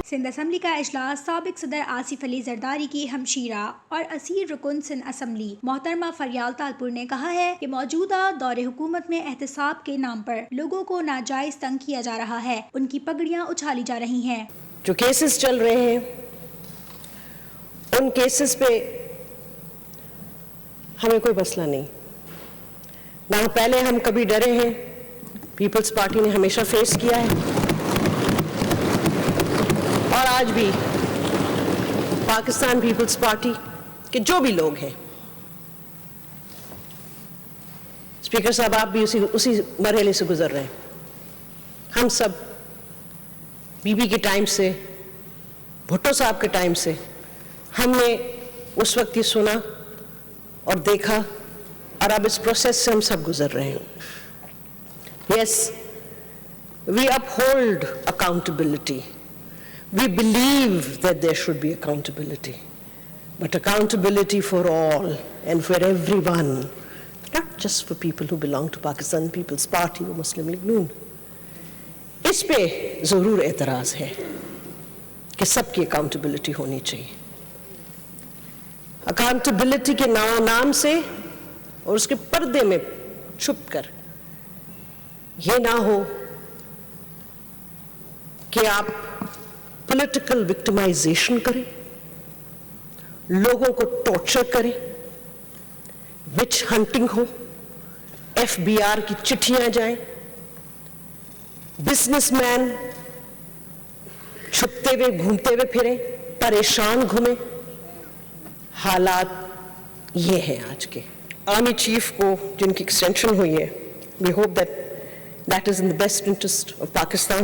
Sindh assembly کا اجلاس سابق صدر آصف علی زرداری کی ہمشیرہ اور اسیر رکن سندھ اسمبلی محترمہ فریال تالپور نے کہا ہے کہ موجودہ دور حکومت میں احتساب کے نام پر لوگوں کو ناجائز تنگ کیا جا رہا ہے، ان کی پگڑیاں اچھالی جا رہی ہیں۔ جو کیسز چل رہے ہیں ان کیسز پہ ہمیں کوئی مسئلہ نہیں، نہ پہلے ہم کبھی ڈرے ہیں، پیپلز پارٹی نے ہمیشہ فیس کیا ہے اور آج بھی پاکستان پیپلز پارٹی کے جو بھی لوگ ہیں، اسپیکر صاحب آپ بھی اسی مرحلے سے گزر رہے ہیں۔ ہم سب بی بی کے ٹائم سے، بھٹو صاحب کے ٹائم سے ہم نے اس وقت یہ سنا اور دیکھا اور اب اس پروسیس سے ہم سب گزر رہے ہیں۔ Yes, we uphold accountability. We believe that there should be accountability, but accountability for all and for everyone, not just for people who belong to Pakistan People's Party or Muslim League Noon. اس پہ ضرور اعتراض ہے کہ سب کی accountability ہونی چاہیے۔ Accountability کے نام سے اور اس کے پردے میں چھپ کر یہ نہ ہو کہ آپ پولیٹیکل وکٹمائزیشن کریں، لوگوں کو ٹارچر کریں، وچ ہنٹنگ ہو، FBR کی چٹھیاں جائیں، بزنس مین چھپتے ہوئے گھومتے ہوئے پھریں، پریشان گھومیں۔ حالات یہ ہیں آج کے۔ آرمی چیف کو جن کی ایکسٹینشن ہوئی ہے، we hope that is in the best interest of Pakistan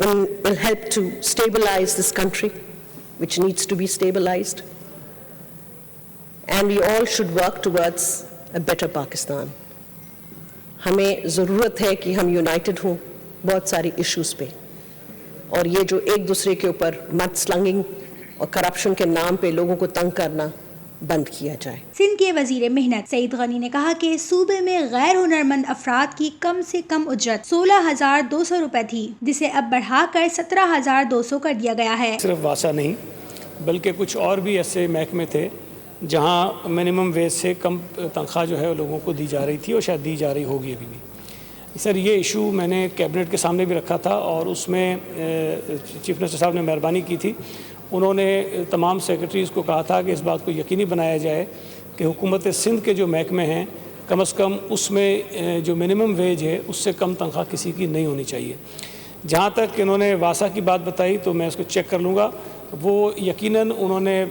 and will help to stabilize this country, which needs to be stabilized. And we all should work towards a better Pakistan. ہمیں ضرورت ہے کہ ہم United ہوں بہت ساری issues پہ، اور یہ جو ایک دوسرے کے اوپر مڈ سلنگنگ اور کرپشن کے نام پہ لوگوں کو تنگ کرنا بند کیا جائے۔ سندھ کے وزیر محنت سعید غنی نے کہا کہ صوبے میں غیر ہنرمند افراد کی کم سے کم اجرت 16,200 روپے تھی، جسے اب بڑھا کر 17,200 کر دیا گیا ہے۔ صرف واسا نہیں بلکہ کچھ اور بھی ایسے محکمے تھے جہاں منیمم ویج سے کم تنخواہ جو ہے لوگوں کو دی جا رہی تھی اور شاید دی جا رہی ہوگی ابھی بھی۔ سر یہ ایشو میں نے کیبنٹ کے سامنے بھی رکھا تھا اور اس میں چیف منسٹر صاحب نے مہربانی کی تھی، انہوں نے تمام سیکرٹریز کو کہا تھا کہ اس بات کو یقینی بنایا جائے کہ حکومت سندھ کے جو محکمے ہیں کم از کم اس میں جو منیمم ویج ہے اس سے کم تنخواہ کسی کی نہیں ہونی چاہیے۔ جہاں تک انہوں نے واسا کی بات بتائی تو میں اس کو چیک کر لوں گا، وہ یقیناً انہوں نے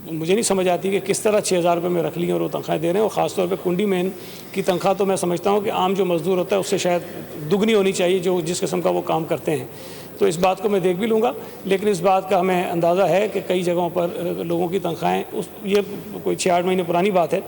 مجھے نہیں سمجھ آتی کہ کس طرح 6,000 روپے میں رکھ لی اور وہ تنخواہیں دے رہے ہیں، اور خاص طور پہ کنڈی مین کی تنخواہ تو میں سمجھتا ہوں کہ عام جو مزدور ہوتا ہے اس سے شاید دگنی ہونی چاہیے جو جس قسم کا وہ کام کرتے ہیں۔ تو اس بات کو میں دیکھ بھی لوں گا، لیکن اس بات کا ہمیں اندازہ ہے کہ کئی جگہوں پر لوگوں کی تنخواہیں یہ کوئی 6-8 مہینے پرانی بات ہے،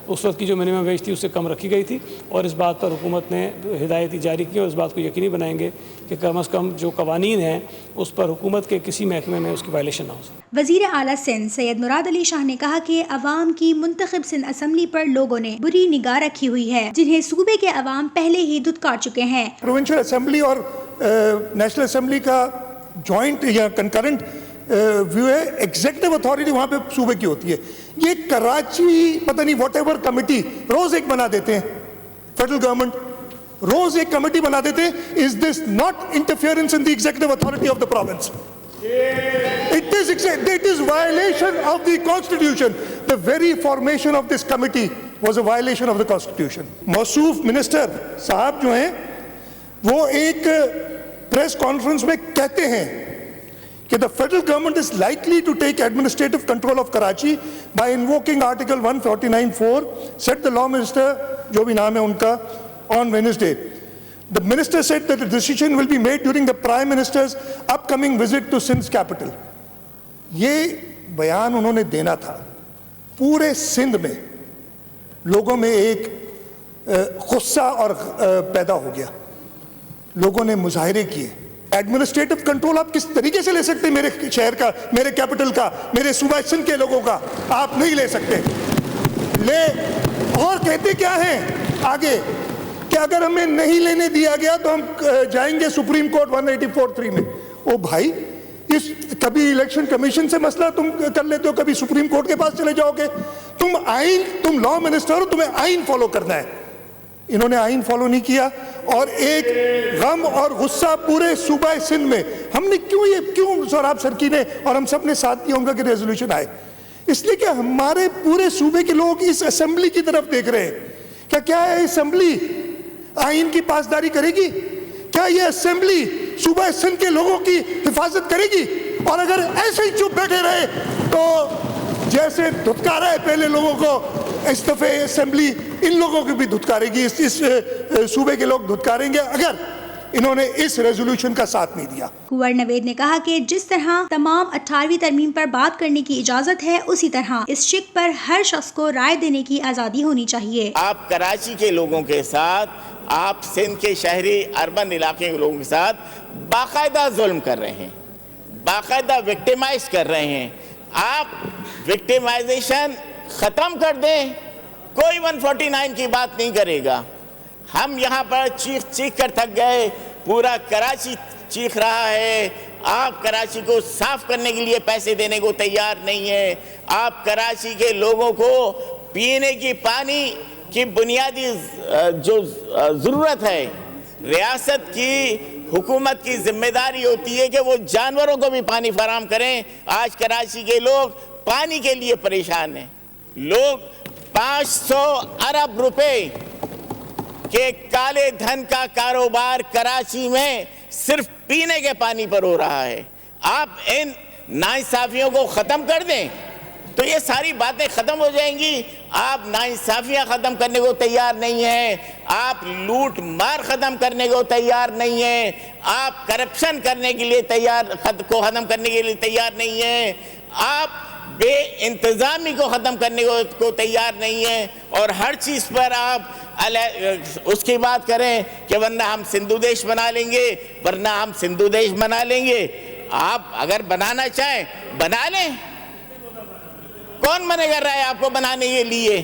اس وقت کی جو منیمم ویج تھی اس سے کم رکھی گئی تھی، اور اس بات پر حکومت نے ہدایتی جاری کی اور اس بات کو یقینی بنائیں گے کہ کم از کم جو قوانین ہیں اس پر حکومت کے کسی محکمے میں اس کی وائلیشن نہ ہو سکے۔ وزیر اعلیٰ سندھ سید مراد علی شاہ نے کہا کہ عوام کی منتخب سندھ اسمبلی پر لوگوں نے بری نگاہ رکھی ہوئی ہے، جنہیں صوبے کے عوام پہلے ہی دھتکار چکے ہیں۔ پروونشل اسمبلی اور نیشنل اسمبلی کا جوائنٹ یا کنکرنٹ ویو ہے، ایگزیکٹو اتھارٹی وہاں پہ صوبے کی ہوتی ہے۔ یہ کراچی پتہ نہیں واٹ ایور کمیٹی روز ایک بنا دیتے ہیں، فیڈرل گورنمنٹ روز ایک کمیٹی بنا دیتے ہیں۔ Is this not interference in the executive authority of the province? It is violation of the constitution. The very formation of this committee was a violation of the constitution. موصوف minister صاحب جو ہیں وہ ایک press conference میں کہتے ہیں کہ the federal government is likely to take administrative control of Karachi by invoking Article 149(4), said the law minister, جو بھی نام ہے ان کا, on Wednesday. The minister said that the decision will be made during the Prime Minister's upcoming visit to Sindh's capital. یہ بیان انہوں نے دینا تھا۔ پورے سندھ میں لوگوں میں ایک غصہ اور پیدا ہو گیا، لوگوں نے مظاہرے کیے۔ ایڈمنسٹریٹو کنٹرول آپ کس طریقے سے لے سکتے ہیں؟ میرے شہر کا، میرے کیپٹل کا، میرے صوبہ سندھ کے لوگوں کا آپ نہیں لے سکتے۔ اور کہتے کیا ہیں آگے کہ اگر ہمیں نہیں لینے دیا گیا تو ہم جائیں گے سپریم کورٹ 184(3) میں۔ او بھائی کبھی الیکشن کمیشن سے مسئلہ تم کر لیتے ہو, کبھی سپریم کورٹ کے پاس چلے جاؤ گے. تم لا منسٹر ہو, تمہیں آئین فالو کرنا ہے. انہوں نے آئین فالو نہیں کیا, اور ایک غم اور غصہ پورے صوبہ سندھ میں. ہم نے کیوں سوراب سرکی نے اور ہم سب نے ساتھ دیا ان کا کہ ریزولوشن آئے, اس لیے کہ ہمارے پورے صوبے کے لوگ اس اسمبلی کی طرف دیکھ رہے ہیں. کیا اسمبلی آئین کی پاسداری کرے گی؟ کیا یہ اسمبلی صوبہ سندھ کے لوگوں کی حفاظت کرے گی؟ اور اگر ایسے ہی چپ بیٹھے رہے تو جیسے دھتکارا ہے پہلے لوگوں کو اس دفعہ اسمبلی ان لوگوں کو بھی دھتکارے گی, اس صوبے کے لوگ دھتکاریں گے اگر انہوں نے اس ریزولوشن کا ساتھ نہیں دیا. کنور نوید نے کہا کہ جس طرح تمام 18ویں ترمیم پر بات کرنے کی اجازت ہے, اسی طرح اس شق پر ہر شخص کو رائے دینے کی آزادی ہونی چاہیے. آپ کراچی کے لوگوں کے ساتھ, آپ سندھ کے شہری اربن علاقے کے لوگوں کے ساتھ باقاعدہ ظلم کر رہے ہیں, باقاعدہ وکٹیمائز کر رہے ہیں. آپ وکٹیمائزیشن ختم کر دیں, کوئی 149 کی بات نہیں کرے گا. ہم یہاں پر چیخ کر تھک گئے, پورا کراچی چیخ رہا ہے. آپ کراچی کو صاف کرنے کے لیے پیسے دینے کو تیار نہیں ہیں. آپ کراچی کے لوگوں کو پینے کی پانی کی بنیادی جو ضرورت ہے, ریاست کی حکومت کی ذمہ داری ہوتی ہے کہ وہ جانوروں کو بھی پانی فراہم کریں. آج کراچی کے لوگ پانی کے لیے پریشان ہیں. لوگ 500 ارب روپے کے کالے دھن کا کاروبار کراچی میں صرف پینے کے پانی پر ہو رہا ہے. آپ ان ناانصافیوں کو ختم کر دیں تو یہ ساری باتیں ختم ہو جائیں گی. آپ ناانصافیاں ختم کرنے کو تیار نہیں ہیں, آپ لوٹ مار ختم کرنے کو تیار نہیں ہیں, آپ کرپشن کرنے کے لیے ختم کرنے کے لیے تیار نہیں ہیں, آپ بے انتظامی کو ختم کرنے کو تیار نہیں ہیں, اور ہر چیز پر آپ اس کی بات کریں کہ ورنہ ہم سندھو دیش بنا لیں گے, ورنہ ہم سندھو دیش بنا لیں گے. آپ اگر بنانا چاہیں بنا لیں, کون منع کر رہا ہے آپ کو بنانے کے لیے؟